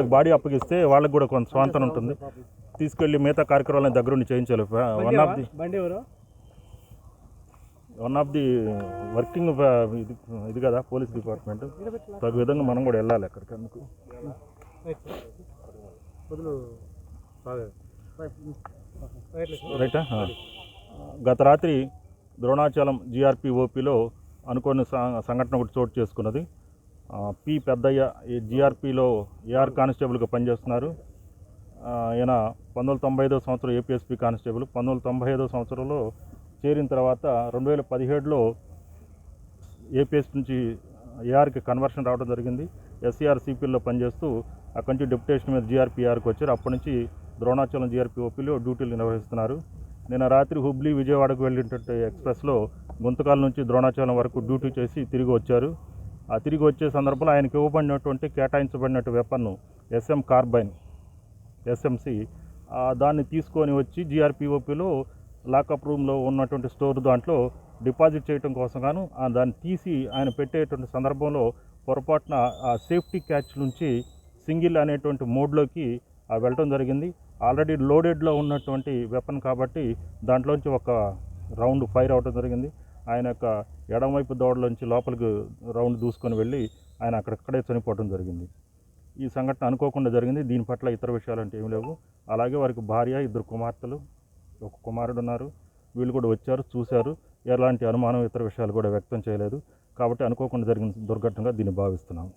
Body అప్పగిస్తే వాళ్ళకి కూడా కొంత స్వాంతన ఉంటుంది. తీసుకెళ్ళి మిగతా కార్యక్రమాలను దగ్గరుండి చేయించాలి. వన్ ఆఫ్ ది వర్కింగ్ ఇది కదా పోలీస్ డిపార్ట్మెంట్. తగు విధంగా మనం కూడా వెళ్ళాలి అక్కడికి. అందుకు రైటా. గత రాత్రి ద్రోణాచలం జిఆర్పి ఓపీలో అనుకోని సంఘటన ఒకటి చోటు చేసుకున్నది. పి పెద్దయ్య ఈ జిఆర్పిలో ఏఆర్ కానిస్టేబుల్గా పనిచేస్తున్నారు. ఈయన 1995 సంవత్సరం ఏపీఎస్పీ కానిస్టేబుల్. 1995 సంవత్సరంలో చేరిన తర్వాత 2017లో ఏపీఎస్ నుంచి ఏఆర్కి కన్వర్షన్ రావడం జరిగింది. ఎస్ఈఆర్ సిపిఎల్లో పనిచేస్తూ అక్కడి నుంచి డిప్యుటేషన్ మీద జిఆర్పిఆర్కి వచ్చారు. అప్పటి నుంచి ద్రోణాచలం జిఆర్పి ఓపీలో డ్యూటీలు నిర్వహిస్తున్నారు. నిన్న రాత్రి హుబ్లీ విజయవాడకు వెళ్ళేటట్టు ఎక్స్ప్రెస్లో గుంతకాల నుంచి ద్రోణాచలం వరకు డ్యూటీ చేసి తిరిగి వచ్చారు. ఆ తిరిగి వచ్చే సందర్భంలో ఆయనకి ఇవ్వబడినటువంటి కేటాయించబడినట్టు వెపన్ ఎస్ఎం కార్బైన్ ఎస్ఎంసి దాన్ని తీసుకొని వచ్చి జిఆర్పిఓపిలో లాకప్ రూమ్లో ఉన్నటువంటి స్టోర్ దాంట్లో డిపాజిట్ చేయడం కోసం గాను దాన్ని తీసి ఆయన పెట్టేటువంటి సందర్భంలో పొరపాటున ఆ సేఫ్టీ క్యాచ్ నుంచి సింగిల్ అనేటువంటి మోడ్లోకి వెళ్ళటం జరిగింది. ఆల్రెడీ లోడెడ్లో ఉన్నటువంటి వెపన్ కాబట్టి దాంట్లోంచి ఒక రౌండ్ ఫైర్ అవడం జరిగింది. ఆయన యొక్క ఎడమవైపు దవడలోంచి లోపలికి రౌండ్ దూసుకొని వెళ్ళి ఆయన అక్కడక్కడే చనిపోవడం జరిగింది. ఈ సంఘటన అనుకోకుండా జరిగింది. దీని పట్ల ఇతర విషయాలు అంటే ఏమి లేవు. అలాగే వారికి భార్య, 2 కుమార్తెలు, 1 కుమారుడు ఉన్నారు. వీళ్ళు కూడా వచ్చారు, చూశారు. ఎలాంటి అనుమానం ఇతర విషయాలు కూడా వ్యక్తం చేయలేదు. కాబట్టి అనుకోకుండా జరిగిన దుర్ఘటనగా దీన్ని భావిస్తున్నాము.